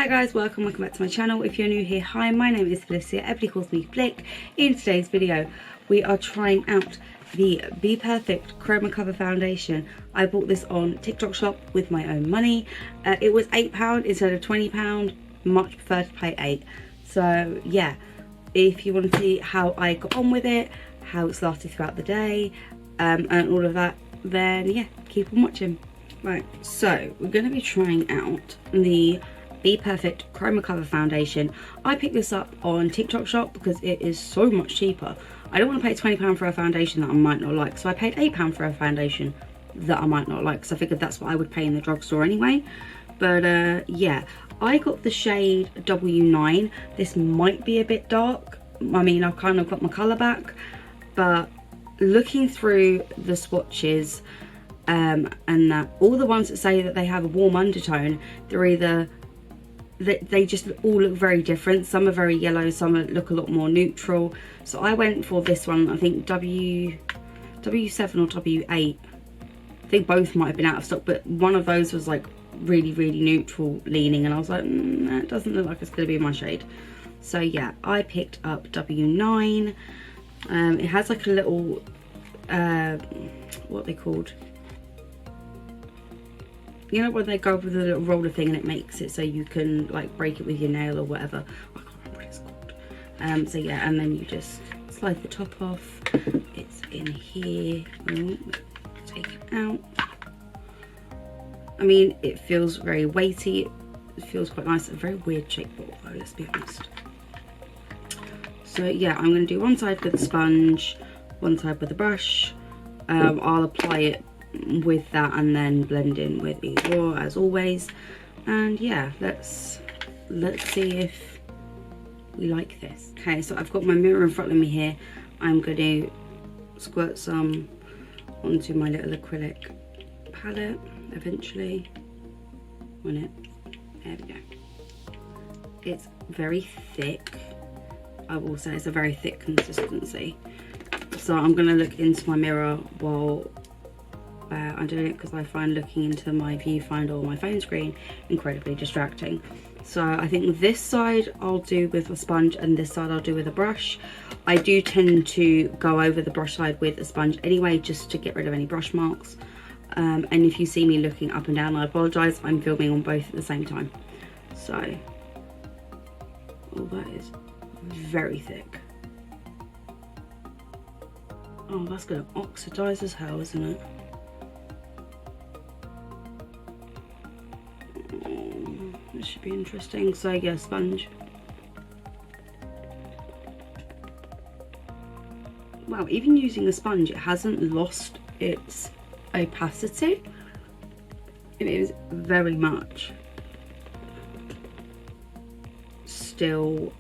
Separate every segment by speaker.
Speaker 1: Hi guys, welcome back to my channel. If you're new here, hi, my name is Felicia, everybody calls me Flick. In today's video we are trying out the Bperfect Chroma Cover Foundation. I bought this on TikTok shop with my own money. It was £8 instead of £20, much prefer to pay £8. So yeah, if you want to see how I got on with it, how it's lasted throughout the day, and all of that, then yeah, keep on watching. Right, so we're going to be trying out the Bperfect Chroma Cover Foundation. I picked this up on TikTok shop because it is so much cheaper. I don't want to pay £20 for a foundation that I might not like, so I paid £8 for a foundation that I might not like, because I figured that's what I would pay in the drugstore anyway. But yeah, I got the shade W9. This might be a bit dark. I mean, I've kind of got my colour back, but looking through the swatches, and that all the ones that say that they have a warm undertone, they're either they just all look very different. Some are very yellow, some look a lot more neutral. So I went for this one, I think W7 or W8. I think both might have been out of stock, but one of those was like really neutral leaning, and I was like, that doesn't look like it's going to be my shade. So yeah, I picked up W9. It has like a little what are they called, you know, when they go with the little roller thing and it makes it so you can like break it with your nail or whatever. I can't remember what it's called. So yeah, and then you just slide the top off. It's in here. Take it out. I mean, it feels very weighty. It feels quite nice. A very weird shape bottle though, let's be honest. So yeah, I'm going to do one side with a sponge, one side with a brush. I'll apply it with that and then blend in with either, as always. And yeah, let's see if we like this. Okay, so I've got my mirror in front of me here. I'm going to squirt some onto my little acrylic palette eventually. On it, there we go. It's very thick. I will say it's a very thick consistency. So I'm going to look into my mirror while I'm doing it, because I find looking into my viewfinder or my phone screen incredibly distracting. So I think this side I'll do with a sponge and this side I'll do with a brush. I do tend to go over the brush side with a sponge anyway, just to get rid of any brush marks. And if you see me looking up and down, I apologise, I'm filming on both at the same time. So, oh, that is very thick. Oh, that's going to oxidise as hell, isn't it? This should be interesting. So yeah, sponge. Wow, even using a sponge, it hasn't lost its opacity. It is very much still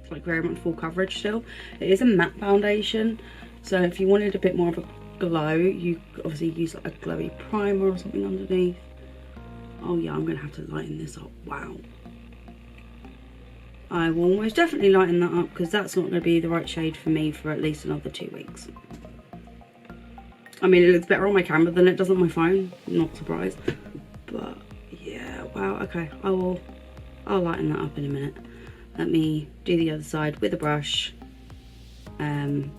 Speaker 1: like very much full coverage still. It is a matte foundation, so if you wanted a bit more of a glow, you obviously use like a glowy primer or something underneath. Oh yeah, I'm gonna have to lighten this up. Wow, I will most definitely lighten that up, because that's not going to be the right shade for me for at least another 2 weeks. I mean, it looks better on my camera than it does on my phone, not surprised, but yeah, wow. Okay, I'll lighten that up in a minute. Let me do the other side with a brush, and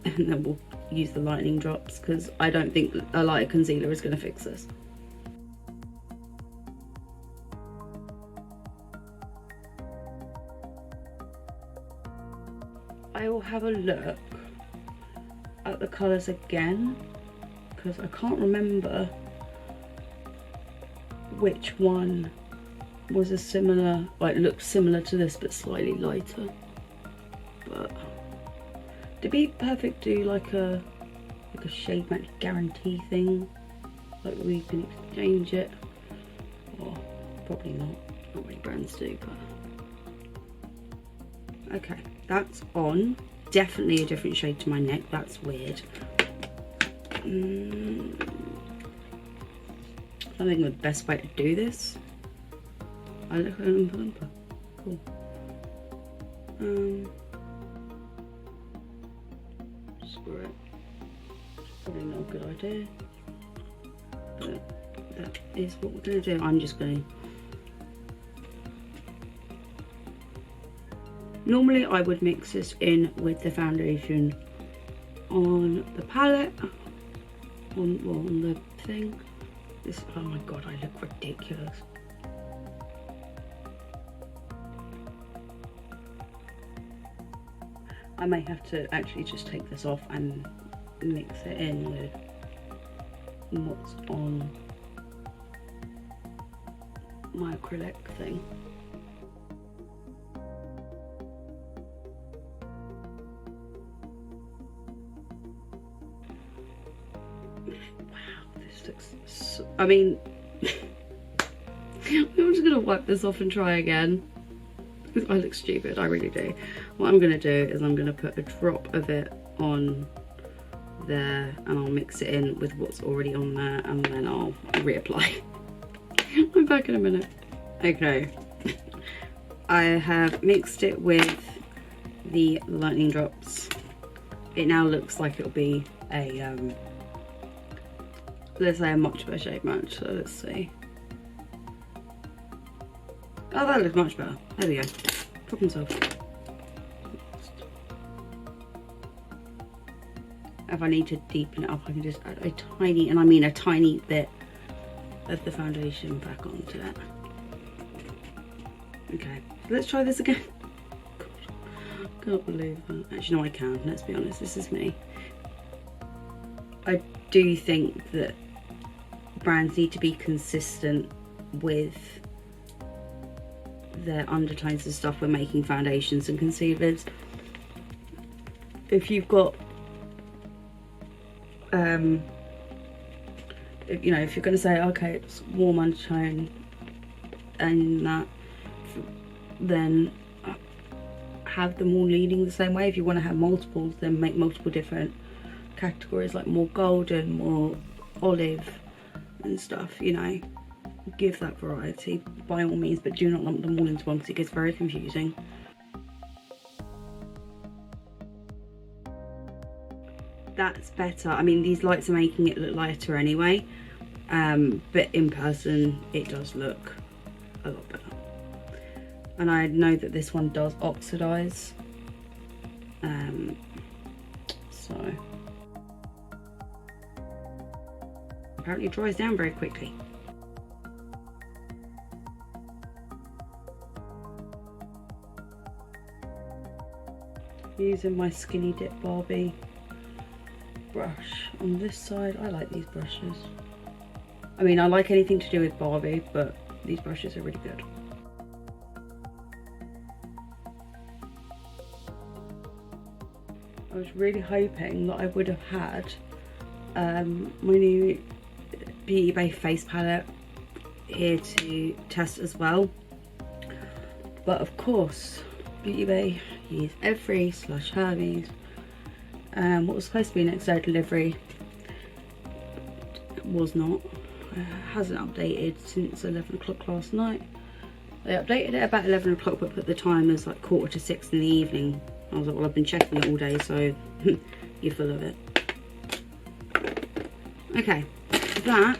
Speaker 1: then we'll use the lightening drops, because I don't think a lighter concealer is going to fix this. I will have a look at the colours again, because I can't remember which one was a similar, like looked similar to this but slightly lighter. But did Bperfect do like a shade match guarantee thing, like we can exchange it? Or probably not many brands do, but okay, that's on. Definitely a different shade to my neck. That's weird. I don't think the best way to do this. I look like an Oompa Loompa. Cool. Screw it. Probably not a good idea. But that is what we're going to do. I'm just going to... Normally I would mix this in with the foundation on the palette, on the thing. This, oh my god, I look ridiculous. I may have to actually just take this off and mix it in with what's on my acrylic thing. Wow, this looks so, I mean, I'm just gonna wipe this off and try again. I look stupid, I really do. What I'm gonna do is I'm gonna put a drop of it on there and I'll mix it in with what's already on there and then I'll reapply. I'm back in a minute. Okay, I have mixed it with the lightning drops. It now looks like it'll be a let's say a much better shade match. So let's see. Oh, that looks much better. There we go. Problem solved. If I need to deepen it up, I can just add a tiny, and I mean a tiny bit of the foundation back onto it. Okay, let's try this again. God, can't believe that. Actually, no, I can. Let's be honest. This is me. I do think that brands need to be consistent with their undertones and stuff when making foundations and concealers. If you've got you know, if you're going to say okay, it's warm undertone and that, then have them all leaning the same way. If you want to have multiples, then make multiple different categories, like more golden, more olive and stuff, you know. Give that variety by all means, but do not lump them all into one because it gets very confusing. That's better. I mean, these lights are making it look lighter anyway, but in person it does look a lot better. And I know that this one does oxidize, so apparently it dries down very quickly. Using my Skinny Dip Barbie brush on this side. I like these brushes. I mean, I like anything to do with Barbie, but these brushes are really good. I was really hoping that I would have had my new Beauty Bay face palette here to test as well, but of course Beauty Bay use Every / Hermes. What was supposed to be next day delivery was not. It hasn't updated since 11 o'clock last night. They updated it about 11 o'clock but put the time as like 5:45 in the evening. I was like, well, I've been checking it all day, so you're full of it. Okay, that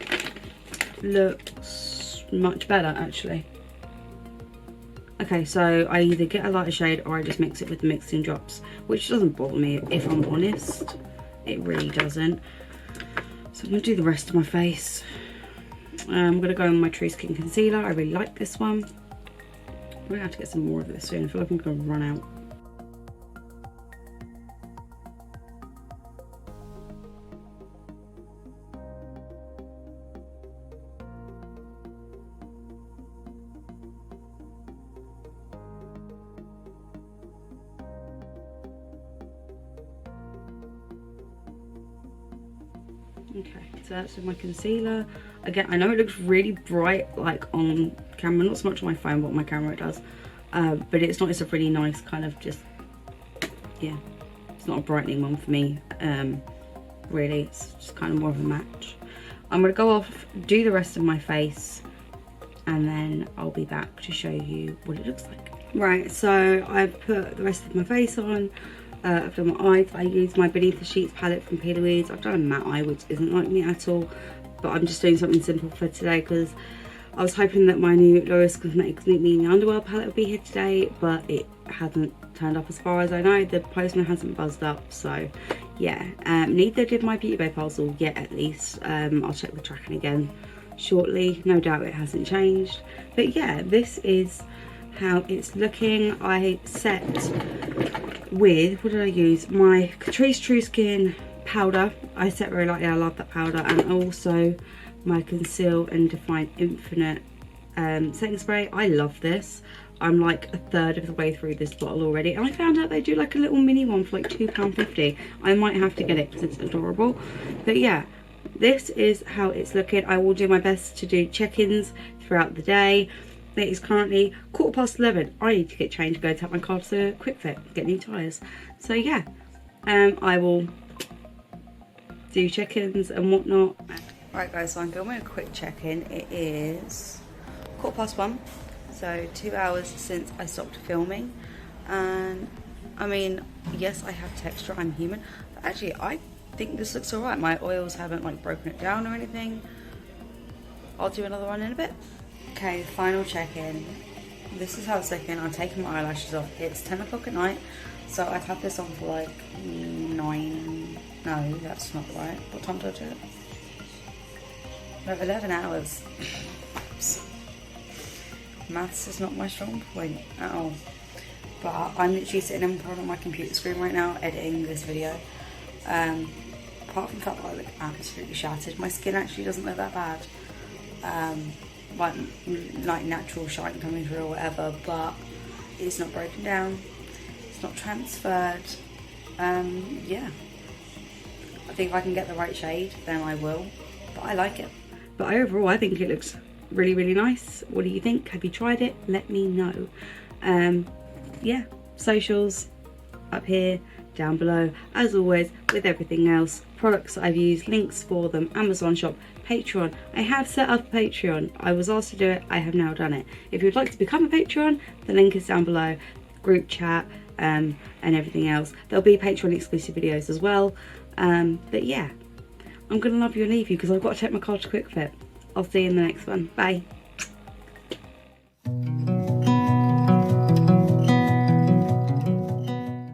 Speaker 1: looks much better actually. Okay, so I either get a lighter shade or I just mix it with the mixing drops, which doesn't bother me if I'm honest. It really doesn't. So I'm going to do the rest of my face. I'm going to go in my True Skin Concealer. I really like this one. I'm going to have to get some more of this soon. I feel like I'm going to run out. Okay, so that's with my concealer. Again, I know it looks really bright like on camera, not so much on my phone, but on my camera it does. But it's not, it's a really nice kind of just, yeah, it's not a brightening one for me, really. It's just kind of more of a match. I'm going to go off, do the rest of my face, and then I'll be back to show you what it looks like. Right, so I've put the rest of my face on. I've done my eyes. I used my Beneath the Sheets palette from P. Louise. I've done a matte eye, which isn't like me at all. but I'm just doing something simple for today because I was hoping that my new L'Oreal Cosmetics Meet Me in the Underworld palette would be here today, but it hasn't turned up as far as I know. The postman hasn't buzzed up, so yeah. Neither did my Beauty Bay parcel yet, at least. I'll check the tracking again shortly. No doubt it hasn't changed, but yeah, this is how it's looking. I set with, what did I use? My Catrice True Skin powder. I set very lightly. I love that powder, and also my Conceal and Define Infinite setting spray. I love this. I'm like a third of the way through this bottle already, and I found out they do like a little mini one for like £2.50. I might have to get it because it's adorable. But yeah, this is how it's looking. I will do my best to do check-ins throughout the day. It is currently 11:15. I need to get changed, go tap my car to Quick Fit, get new tyres. So yeah, I will do check-ins and whatnot. Right guys, so I'm going with a quick check-in. It is 1:15, so 2 hours since I stopped filming. And I mean, yes, I have texture, I'm human, but actually I think this looks alright. My oils haven't like broken it down or anything. I'll do another one in a bit. Okay, final check-in. This is how it's looking. I'm taking my eyelashes off. It's 10 o'clock at night, so I've had this on for like 9, no, that's not right. What time did I do it? No, 11 hours. Maths is not my strong point at all. But I'm literally sitting in front of my computer screen right now editing this video. Apart from the fact that I look absolutely shattered, my skin actually doesn't look that bad. Like natural shine coming through or whatever, but it's not broken down, it's not transferred. Yeah, I think if I can get the right shade then I will, but I like it. But overall I think it looks really, really nice. What do you think? Have you tried it? Let me know. Yeah, socials up here, down below, as always with everything else. Products I've used, links for them, Amazon shop, Patreon. I have set up a Patreon. I was asked to do it, I have now done it. If you'd like to become a Patreon, the link is down below, group chat, and everything else. There'll be Patreon exclusive videos as well. But yeah, I'm gonna love you and leave you because I've got to take my car to Quick Fit. I'll see you in the next one. Bye.